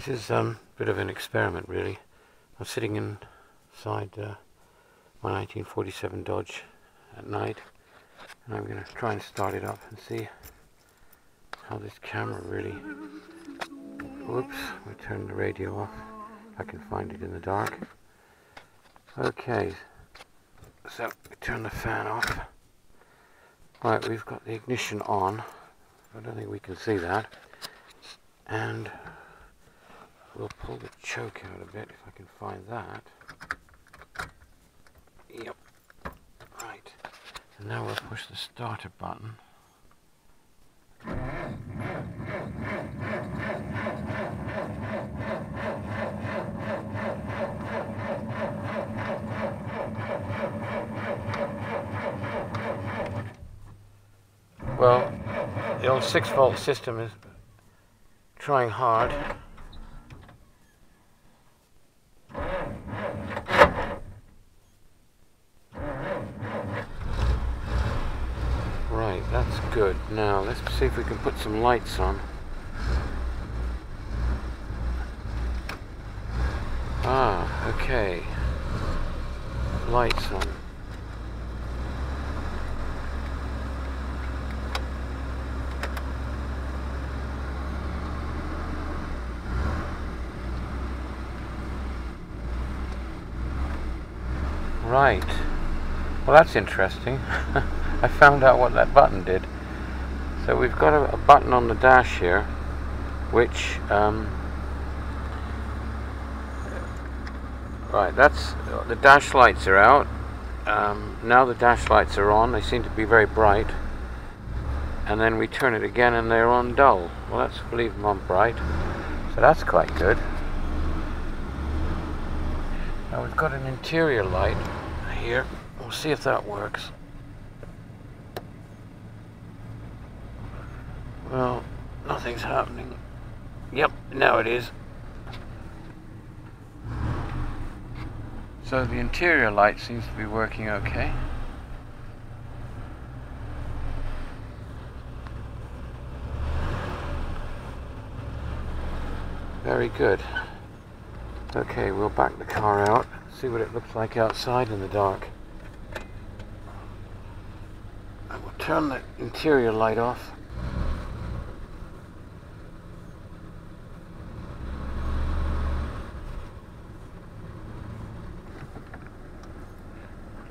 This is a bit of an experiment, really. I'm sitting inside my 1947 Dodge at night, and I'm going to try and start it up and see how this camera really... Whoops, I turned the radio off. If I can find it in the dark. Okay, so we turn the fan off. Right, we've got the ignition on. I don't think we can see that. And we'll pull the choke out a bit if I can find that. Yep. Right. And now we'll push the starter button. Well, the old 6-volt system is trying hard. Right, that's good. Now, let's see if we can put some lights on. Ah, okay. Lights on. Right. Well, that's interesting. I found out what that button did. So we've got a button on the dash here, which right, that's the dash lights are out. Now the dash lights are on. They seem to be very bright. And then we turn it again and they're on dull. Well, let's leave them on bright. So that's quite good. Now we've got an interior light here. We'll see if that works. Well, nothing's happening. Yep, now it is. So the interior light seems to be working okay. Very good. Okay, we'll back the car out, see what it looks like outside in the dark. I will turn the interior light off.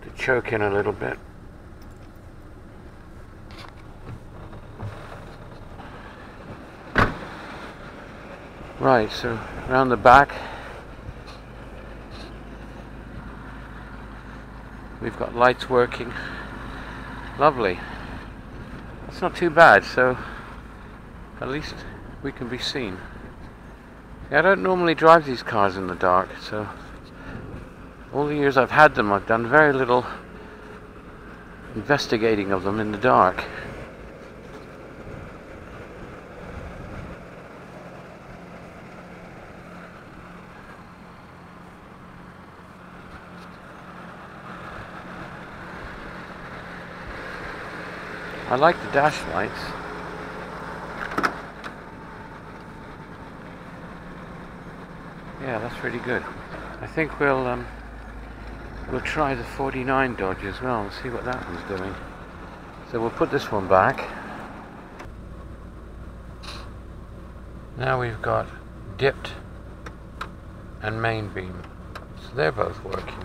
To choke in a little bit. Right, so around the back we've got lights working. Lovely. That's not too bad, so at least we can be seen. Yeah, I don't normally drive these cars in the dark, so all the years I've had them, I've done very little investigating of them in the dark. I like the dash lights. Yeah, that's really good. I think we'll try the 49 Dodge as well and see what that one's doing. So we'll put this one back. Now we've got dipped and main beam. So they're both working.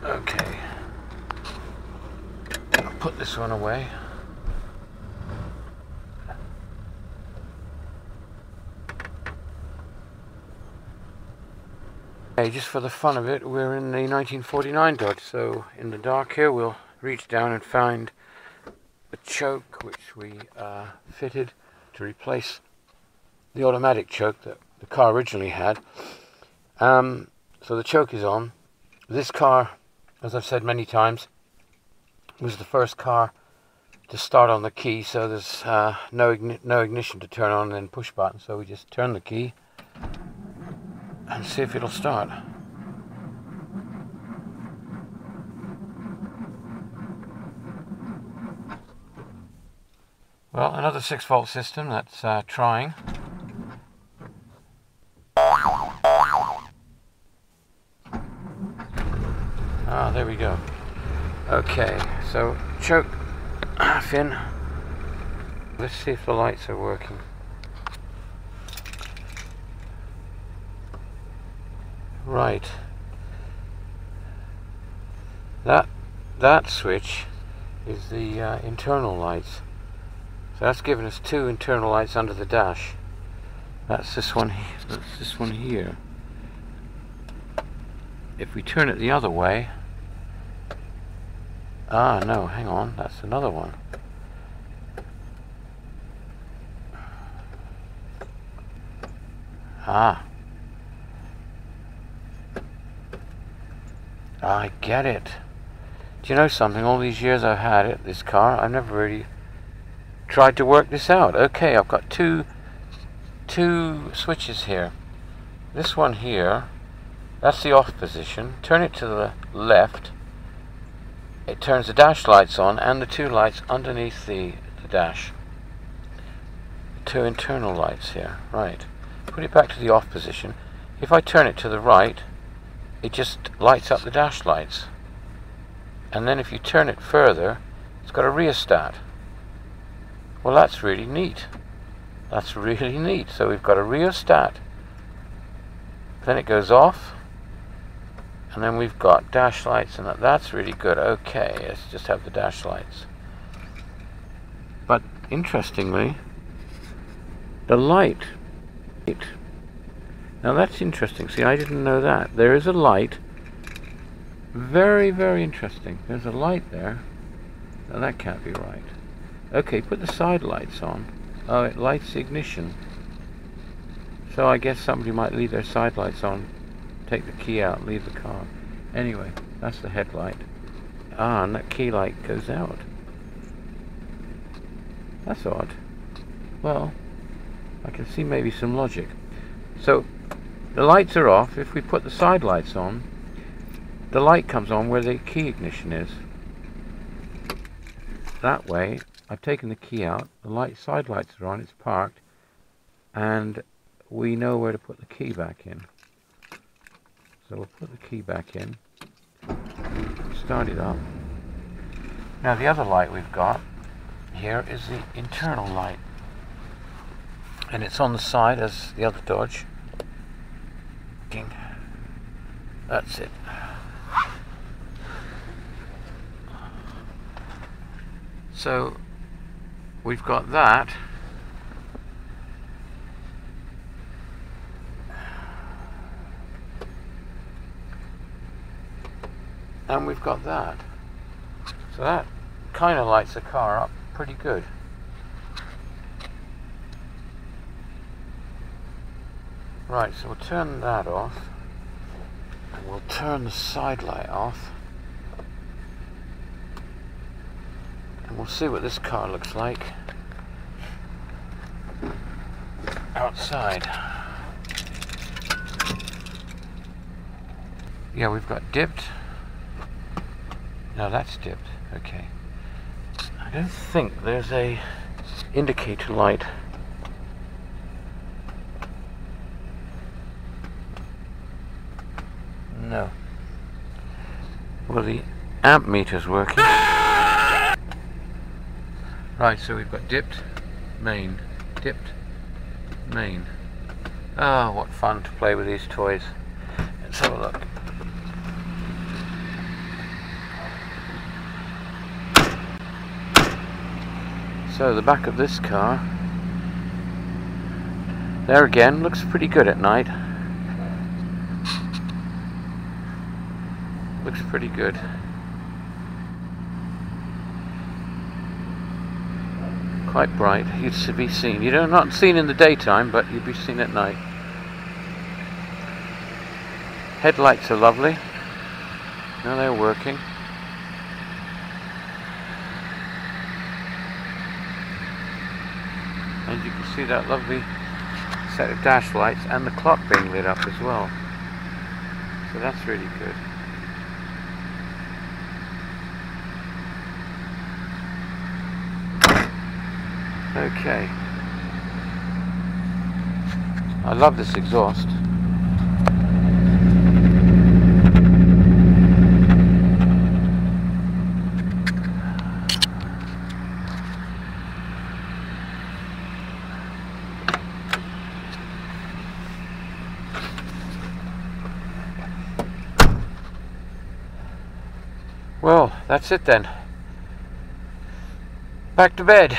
Okay. Put this one away. Okay, just for the fun of it, we're in the 1949 Dodge, so in the dark here we'll reach down and find the choke which we fitted to replace the automatic choke that the car originally had. So the choke is on. This car, as I've said many times, was the first car to start on the key, so there's no ignition to turn on and then push button, so we just turn the key and see if it'll start. Well, another 6-volt system that's trying. go. Okay, so choke fin. Let's see if the lights are working. Right. That switch is the internal lights. So that's giving us two internal lights under the dash. That's this one. That's this one here. If we turn it the other way, no, hang on, that's another one. I get it. Do you know something? All these years I've had it, this car, I've never really tried to work this out. Okay, I've got two switches here. This one here, that's the off position. Turn it to the left. It turns the dash lights on and the two lights underneath the dash. The two internal lights here. Right. Put it back to the off position. If I turn it to the right, it just lights up the dash lights. And then if you turn it further, it's got a rheostat. Well, that's really neat. That's really neat. So we've got a rheostat. Then it goes off. And then we've got dash lights, and that's really good. Okay, let's just have the dash lights. But interestingly, the light. Now that's interesting. See, I didn't know that. There is a light. Very, very interesting. There's a light there. Now that can't be right. Okay, put the side lights on. Oh, it lights the ignition. So I guess somebody might leave their side lights on, take the key out, leave the car. Anyway, that's the headlight. And that key light goes out. That's odd. Well, I can see maybe some logic. So the lights are off. If we put the side lights on, the light comes on where the key ignition is. That way, I've taken the key out, the side lights are on, it's parked, and we know where to put the key back in. So we'll put the key back in, start it up. Now the other light we've got here is the internal light, and it's on the side as the other Dodge. That's it. So we've got that. And we've got that. So that kind of lights the car up pretty good. Right, so we'll turn that off. And we'll turn the side light off. And we'll see what this car looks like outside. Yeah, we've got dipped. No, that's dipped. Okay. I don't think there's a indicator light. No. Well, the amp meter's working. Right, so we've got dipped, main, dipped, main. Ah, what fun to play with these toys. Let's have a look. So the back of this car, there again, looks pretty good at night. Looks pretty good. Quite bright. You'd be seen. You're not seen in the daytime, but you'd be seen at night. Headlights are lovely. Now they're working. And you can see that lovely set of dash lights and the clock being lit up as well. So that's really good. Okay. I love this exhaust. that's it then. Back to bed.